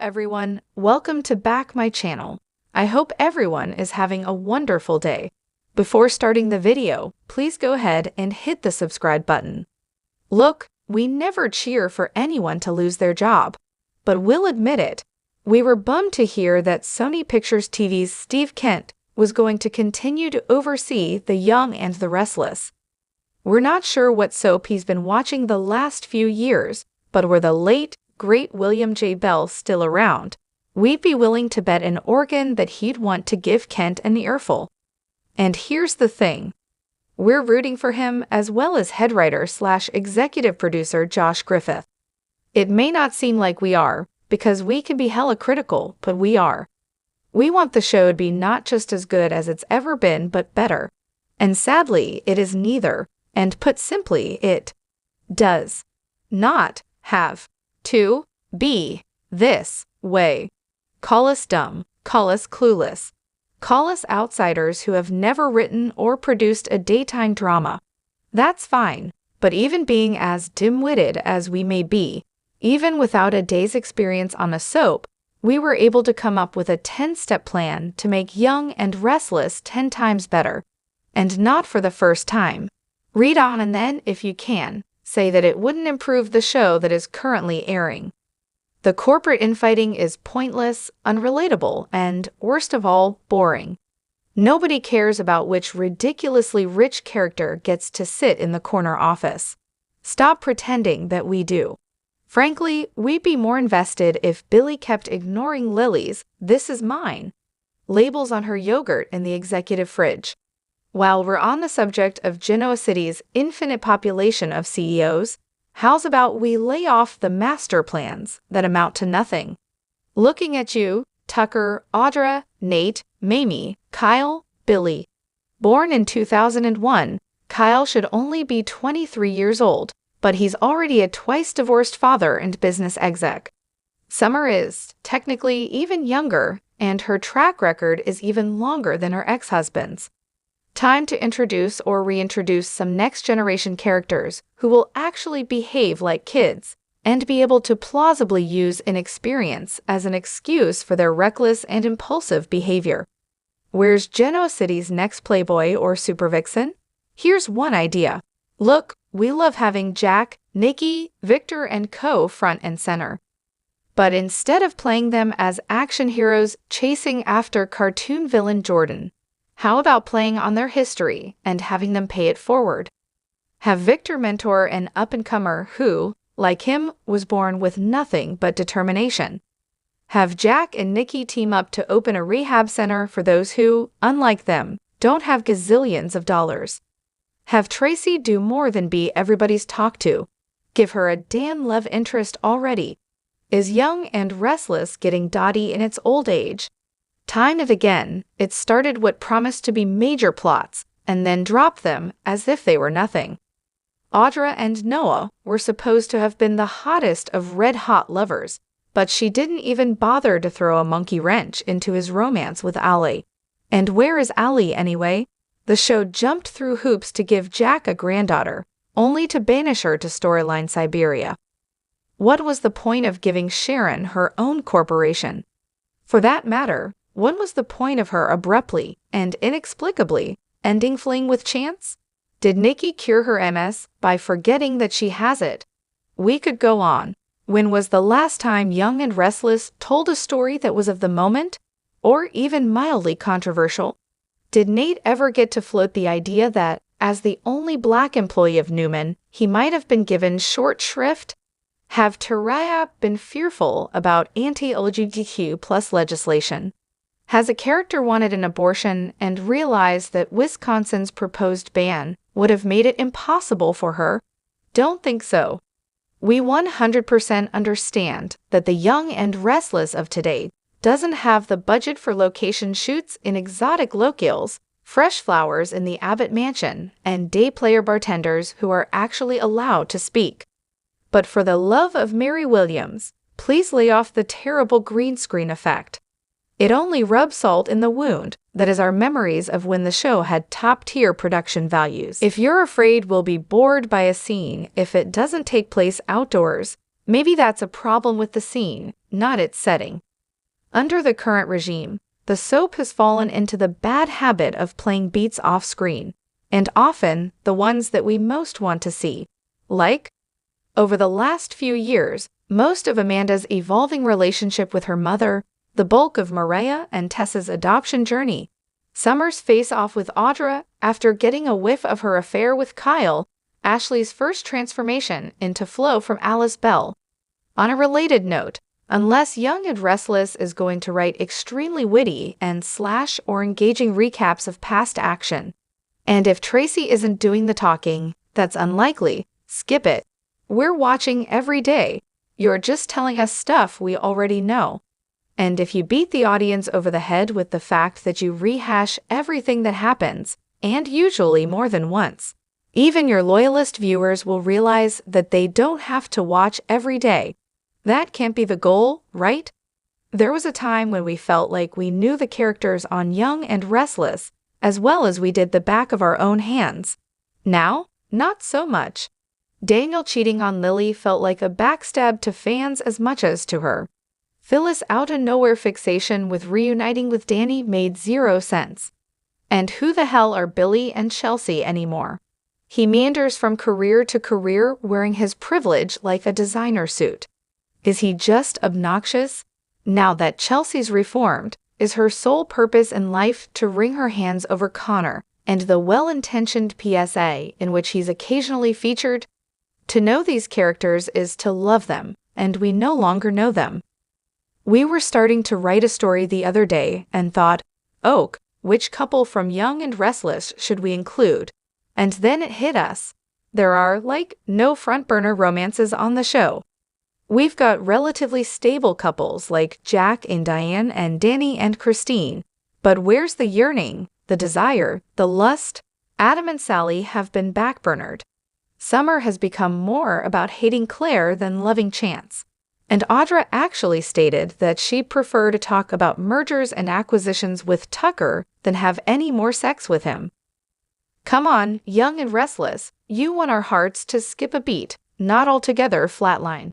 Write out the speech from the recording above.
everyone, welcome to back my channel. I hope everyone is having a wonderful day. Before starting the video, please go ahead and hit the subscribe button. Look, we never cheer for anyone to lose their job, but we'll admit it. We were bummed to hear that Sony Pictures TV's Steve Kent was going to continue to oversee The Young and the Restless. We're not sure what soap he's been watching the last few years, but were the late, great William J. Bell still around, we'd be willing to bet an organ that he'd want to give Kent an earful. And here's the thing. We're rooting for him as well as head writer/executive producer Josh Griffith. It may not seem like we are, because we can be hella critical, but we are. We want the show to be not just as good as it's ever been, but better. And sadly, it is neither, and put simply, it does not have to be this way. Call us dumb, call us clueless, call us outsiders who have never written or produced a daytime drama. That's fine, but even being as dim-witted as we may be, even without a day's experience on a soap, we were able to come up with a 10-step plan to make Young and Restless 10 times better. And not for the first time. Read on and then, if you can, say that it wouldn't improve the show that is currently airing. The corporate infighting is pointless, unrelatable, and, worst of all, boring. Nobody cares about which ridiculously rich character gets to sit in the corner office. Stop pretending that we do. Frankly, we'd be more invested if Billy kept ignoring Lily's "this is mine" labels on her yogurt in the executive fridge. While we're on the subject of Genoa City's infinite population of CEOs, how's about we lay off the master plans that amount to nothing? Looking at you, Tucker, Audra, Nate, Mamie, Kyle, Billy. Born in 2001, Kyle should only be 23 years old, but he's already a twice-divorced father and business exec. Summer is, technically, even younger, and her track record is even longer than her ex-husband's. Time to introduce or reintroduce some next-generation characters who will actually behave like kids and be able to plausibly use inexperience as an excuse for their reckless and impulsive behavior. Where's Genoa City's next Playboy or Super Vixen? Here's one idea. Look, we love having Jack, Nikki, Victor, and co front and center. But instead of playing them as action heroes chasing after cartoon villain Jordan, how about playing on their history and having them pay it forward? Have Victor mentor an up-and-comer who, like him, was born with nothing but determination. Have Jack and Nikki team up to open a rehab center for those who, unlike them, don't have gazillions of dollars. Have Tracy do more than be everybody's talk to. Give her a damn love interest already. Is Young and Restless getting dotty in its old age? Time and again, it started what promised to be major plots, and then dropped them as if they were nothing. Audra and Noah were supposed to have been the hottest of red-hot lovers, but she didn't even bother to throw a monkey wrench into his romance with Allie. And where is Allie anyway? The show jumped through hoops to give Jack a granddaughter, only to banish her to Storyline Siberia. What was the point of giving Sharon her own corporation? For that matter, what was the point of her abruptly and inexplicably ending fling with Chance? Did Nikki cure her MS by forgetting that she has it? We could go on. When was the last time Young and Restless told a story that was of the moment? Or even mildly controversial? Did Nate ever get to float the idea that, as the only black employee of Newman, he might have been given short shrift? Have Taraya been fearful about anti-LGBTQ+ legislation? Has a character wanted an abortion and realized that Wisconsin's proposed ban would have made it impossible for her? Don't think so. We 100% understand that the Young and Restless of today doesn't have the budget for location shoots in exotic locales, fresh flowers in the Abbott Mansion, and day player bartenders who are actually allowed to speak. But for the love of Mary Williams, please lay off the terrible green screen effect. It only rubs salt in the wound that is our memories of when the show had top-tier production values. If you're afraid we'll be bored by a scene if it doesn't take place outdoors, Maybe that's a problem with the scene, not its setting. Under the current regime, the soap has fallen into the bad habit of playing beats off-screen, and often the ones that we most want to see. Like, over the last few years, most of Amanda's evolving relationship with her mother, the bulk of Maria and Tessa's adoption journey, Summer's face-off with Audra after getting a whiff of her affair with Kyle, Ashley's first transformation into Flo from Alice Bell. On a related note, unless Young and Restless is going to write extremely witty and slash or engaging recaps of past action, and if Tracy isn't doing the talking, that's unlikely, skip it. We're watching every day. You're just telling us stuff we already know. And if you beat the audience over the head with the fact that you rehash everything that happens, and usually more than once, even your loyalist viewers will realize that they don't have to watch every day. That can't be the goal, right? There was a time when we felt like we knew the characters on Young and Restless as well as we did the back of our own hands. Now, not so much. Daniel cheating on Lily felt like a backstab to fans as much as to her. Phyllis' out-of-nowhere fixation with reuniting with Danny made zero sense. And who the hell are Billy and Chelsea anymore? He meanders from career to career wearing his privilege like a designer suit. Is he just obnoxious? Now that Chelsea's reformed, is her sole purpose in life to wring her hands over Connor and the well-intentioned PSA in which he's occasionally featured? To know these characters is to love them, and we no longer know them. We were starting to write a story the other day and thought, "Oak, which couple from Young and Restless should we include?" And then it hit us. There are, no front-burner romances on the show. We've got relatively stable couples like Jack and Diane and Danny and Christine. But where's the yearning, the desire, the lust? Adam and Sally have been backburnered. Summer has become more about hating Claire than loving Chance. And Audra actually stated that she'd prefer to talk about mergers and acquisitions with Tucker than have any more sex with him. Come on, Young and Restless, you want our hearts to skip a beat, not altogether flatline.